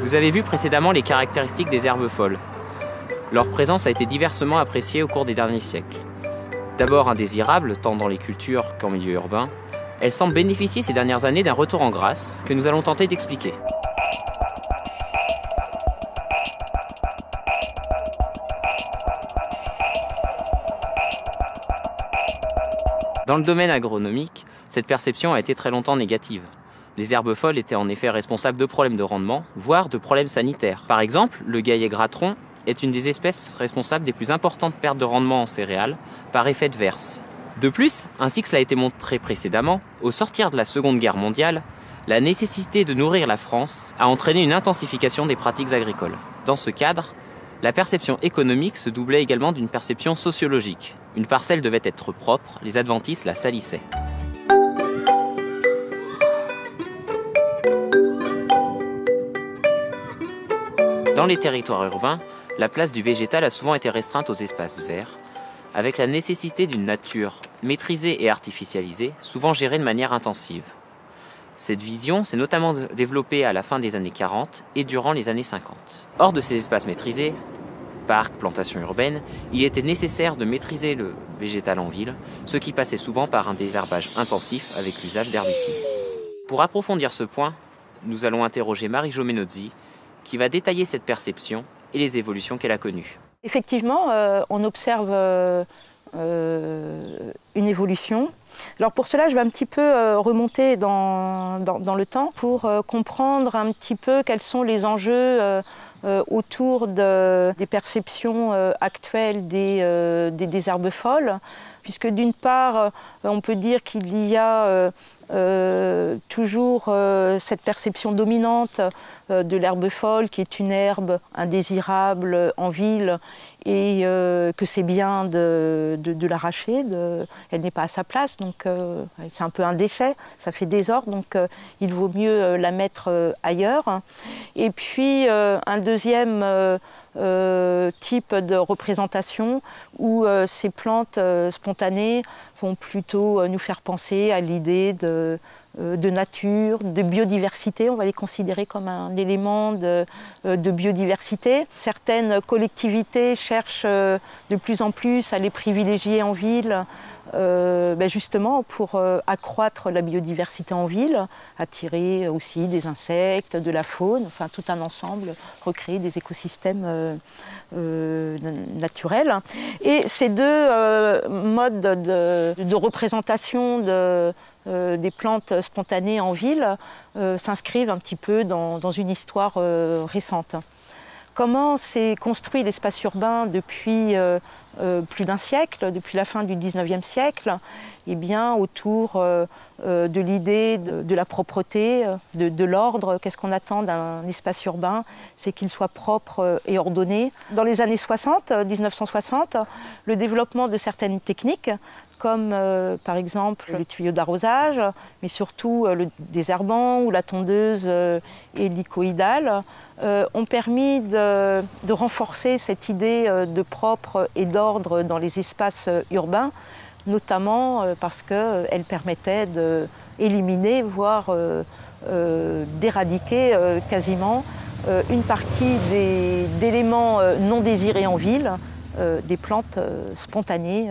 Vous avez vu précédemment les caractéristiques des herbes folles. Leur présence a été diversement appréciée au cours des derniers siècles. D'abord indésirables, tant dans les cultures qu'en milieu urbain, elles semblent bénéficier ces dernières années d'un retour en grâce que nous allons tenter d'expliquer. Dans le domaine agronomique, cette perception a été très longtemps négative. Les herbes folles étaient en effet responsables de problèmes de rendement, voire de problèmes sanitaires. Par exemple, le gaillet gratteron est une des espèces responsables des plus importantes pertes de rendement en céréales par effet de verse. De plus, ainsi que cela a été montré précédemment, au sortir de la Seconde Guerre mondiale, la nécessité de nourrir la France a entraîné une intensification des pratiques agricoles. Dans ce cadre, la perception économique se doublait également d'une perception sociologique. Une parcelle devait être propre, les adventistes la salissaient. Dans les territoires urbains, la place du végétal a souvent été restreinte aux espaces verts, avec la nécessité d'une nature maîtrisée et artificialisée, souvent gérée de manière intensive. Cette vision s'est notamment développée à la fin des années 40 et durant les années 50. Hors de ces espaces maîtrisés, parcs, plantations urbaines, il était nécessaire de maîtriser le végétal en ville, ce qui passait souvent par un désherbage intensif avec l'usage d'herbicides. Pour approfondir ce point, nous allons interroger Marie-Jo Menozzi, qui va détailler cette perception et les évolutions qu'elle a connues. Effectivement, on observe une évolution. Alors pour cela, je vais un petit peu remonter dans le temps pour comprendre un petit peu quels sont les enjeux autour des perceptions actuelles des herbes folles, puisque d'une part, on peut dire qu'il y a toujours cette perception dominante de l'herbe folle, qui est une herbe indésirable en ville, et que c'est bien de l'arracher, elle n'est pas à sa place, donc c'est un peu un déchet, ça fait désordre, donc il vaut mieux la mettre ailleurs. Et puis un deuxième type de représentation où ces plantes spontanées vont plutôt nous faire penser à l'idée de nature, de biodiversité. On va les considérer comme un élément de biodiversité. Certaines collectivités cherchent de plus en plus à les privilégier en ville, justement pour accroître la biodiversité en ville, attirer aussi des insectes, de la faune, enfin tout un ensemble, recréer des écosystèmes naturels. Et ces deux modes de représentation des plantes spontanées en ville s'inscrivent un petit peu dans une histoire récente. Comment s'est construit l'espace urbain depuis plus d'un siècle, depuis la fin du XIXe siècle? Eh bien, autour de l'idée de la propreté, de l'ordre. Qu'est-ce qu'on attend d'un espace urbain? C'est qu'il soit propre et ordonné. Dans les années 60, 1960, le développement de certaines techniques, comme par exemple le tuyau d'arrosage, mais surtout le désherbant ou la tondeuse hélicoïdale, ont permis de renforcer cette idée de propre et d'ordre dans les espaces urbains, notamment parce qu'elle permettait d'éliminer, voire d'éradiquer quasiment une partie d'éléments non désirés en ville, des plantes spontanées,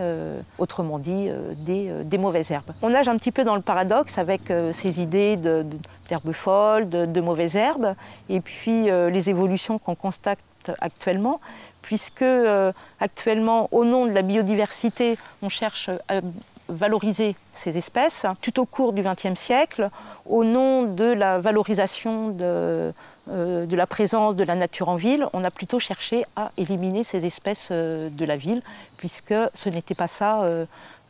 autrement dit des mauvaises herbes. On nage un petit peu dans le paradoxe avec ces idées d'herbes folles, de mauvaises herbes, et puis les évolutions qu'on constate actuellement, puisque actuellement, au nom de la biodiversité, on cherche à valoriser ces espèces. Tout au cours du XXe siècle, au nom de la valorisation de la présence de la nature en ville, on a plutôt cherché à éliminer ces espèces de la ville, puisque ce n'était pas ça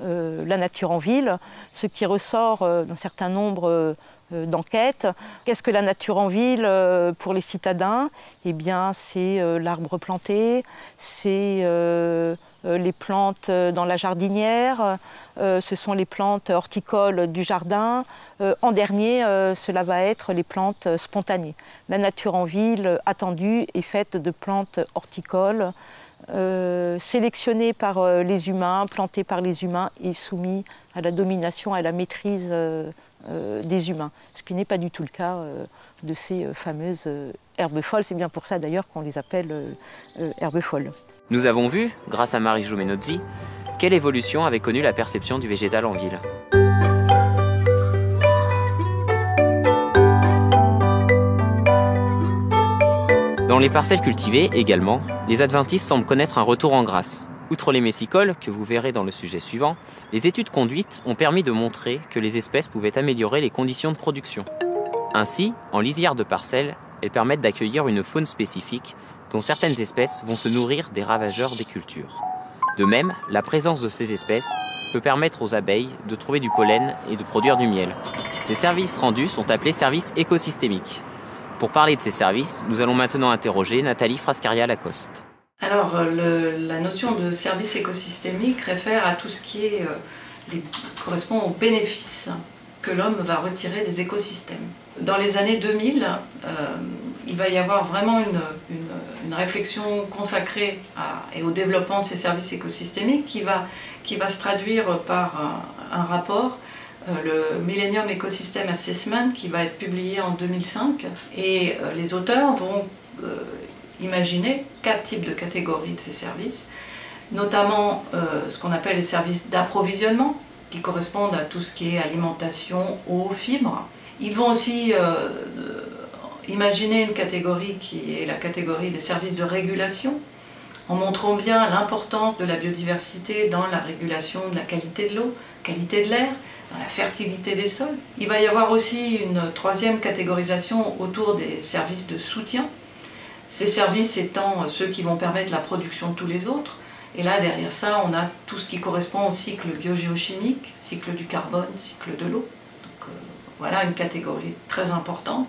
la nature en ville. Ce qui ressort d'un certain nombre d'enquêtes. Qu'est-ce que la nature en ville pour les citadins? Eh bien, c'est l'arbre planté, c'est les plantes dans la jardinière, ce sont les plantes horticoles du jardin. En dernier, cela va être les plantes spontanées. La nature en ville attendue est faite de plantes horticoles, sélectionnées par les humains, plantées par les humains et soumises à la domination, à la maîtrise des humains, ce qui n'est pas du tout le cas de ces fameuses herbes folles, c'est bien pour ça d'ailleurs qu'on les appelle herbes folles. Nous avons vu, grâce à Marie-Jo Menozzi, quelle évolution avait connu la perception du végétal en ville. Dans les parcelles cultivées également, les adventistes semblent connaître un retour en grâce. Outre les messicoles, que vous verrez dans le sujet suivant, les études conduites ont permis de montrer que les espèces pouvaient améliorer les conditions de production. Ainsi, en lisière de parcelles, elles permettent d'accueillir une faune spécifique dont certaines espèces vont se nourrir des ravageurs des cultures. De même, la présence de ces espèces peut permettre aux abeilles de trouver du pollen et de produire du miel. Ces services rendus sont appelés services écosystémiques. Pour parler de ces services, nous allons maintenant interroger Nathalie Frascaria-Lacoste. Alors, la notion de service écosystémique réfère à tout ce qui correspond aux bénéfices que l'homme va retirer des écosystèmes. Dans les années 2000, il va y avoir vraiment une réflexion consacrée et au développement de ces services écosystémiques qui va se traduire par un rapport, le Millennium Ecosystem Assessment, qui va être publié en 2005. Et les auteurs vont imaginer 4 types de catégories de ces services, notamment ce qu'on appelle les services d'approvisionnement, qui correspondent à tout ce qui est alimentation, eau, fibres. Ils vont aussi imaginer une catégorie qui est la catégorie des services de régulation, en montrant bien l'importance de la biodiversité dans la régulation de la qualité de l'eau, qualité de l'air, dans la fertilité des sols. Il va y avoir aussi une 3e catégorisation autour des services de soutien. Ces services étant ceux qui vont permettre la production de tous les autres. Et là, derrière ça, on a tout ce qui correspond au cycle biogéochimique, cycle du carbone, cycle de l'eau. Donc voilà une catégorie très importante.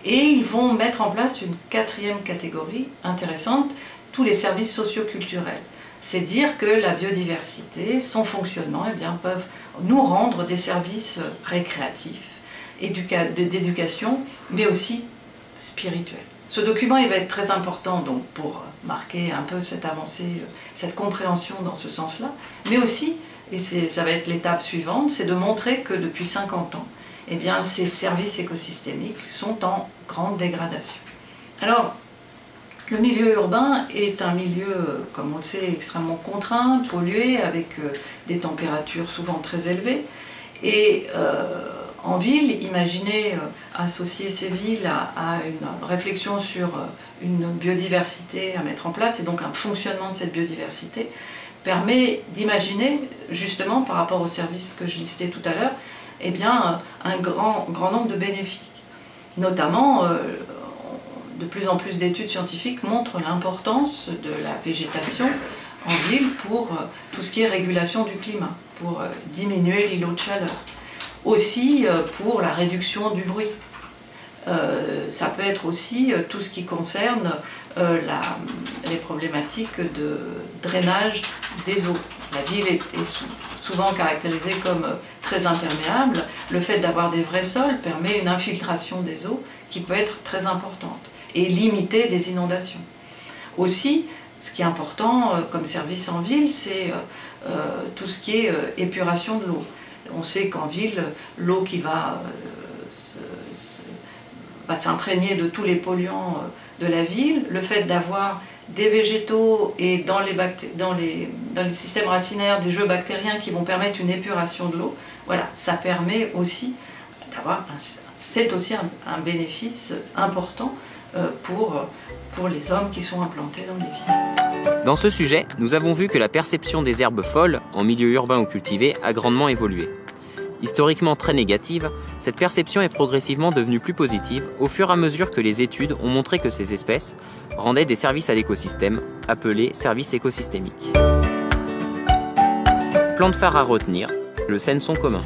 Et ils vont mettre en place une 4e catégorie intéressante, tous les services socioculturels. C'est dire que la biodiversité, son fonctionnement, eh bien, peuvent nous rendre des services récréatifs, d'éducation, mais aussi spirituels. Ce document il va être très important donc, pour marquer un peu cette avancée, cette compréhension dans ce sens-là, mais aussi, et ça va être l'étape suivante, c'est de montrer que depuis 50 ans, eh bien, ces services écosystémiques sont en grande dégradation. Alors, le milieu urbain est un milieu, comme on le sait, extrêmement contraint, pollué, avec des températures souvent très élevées. Et en ville, imaginez associer ces villes à une réflexion sur une biodiversité à mettre en place, et donc un fonctionnement de cette biodiversité, permet d'imaginer, justement par rapport aux services que je listais tout à l'heure, eh bien, un grand nombre de bénéfices. Notamment, de plus en plus d'études scientifiques montrent l'importance de la végétation en ville pour tout ce qui est régulation du climat, pour diminuer l'îlot de chaleur. Aussi pour la réduction du bruit. Ça peut être aussi tout ce qui concerne les problématiques de drainage des eaux. La ville est souvent caractérisée comme très imperméable. Le fait d'avoir des vrais sols permet une infiltration des eaux qui peut être très importante et limiter des inondations. Aussi, ce qui est important comme service en ville, c'est tout ce qui est épuration de l'eau. On sait qu'en ville, l'eau qui va s'imprégner de tous les polluants de la ville, le fait d'avoir des végétaux et dans les systèmes racinaires des jeux bactériens qui vont permettre une épuration de l'eau, voilà, ça permet aussi d'avoir, c'est aussi un bénéfice important pour les hommes qui sont implantés dans les villes. Dans ce sujet, nous avons vu que la perception des herbes folles, en milieu urbain ou cultivé, a grandement évolué. Historiquement très négative, cette perception est progressivement devenue plus positive au fur et à mesure que les études ont montré que ces espèces rendaient des services à l'écosystème, appelés services écosystémiques. Plan de phare à retenir, le Senson commun.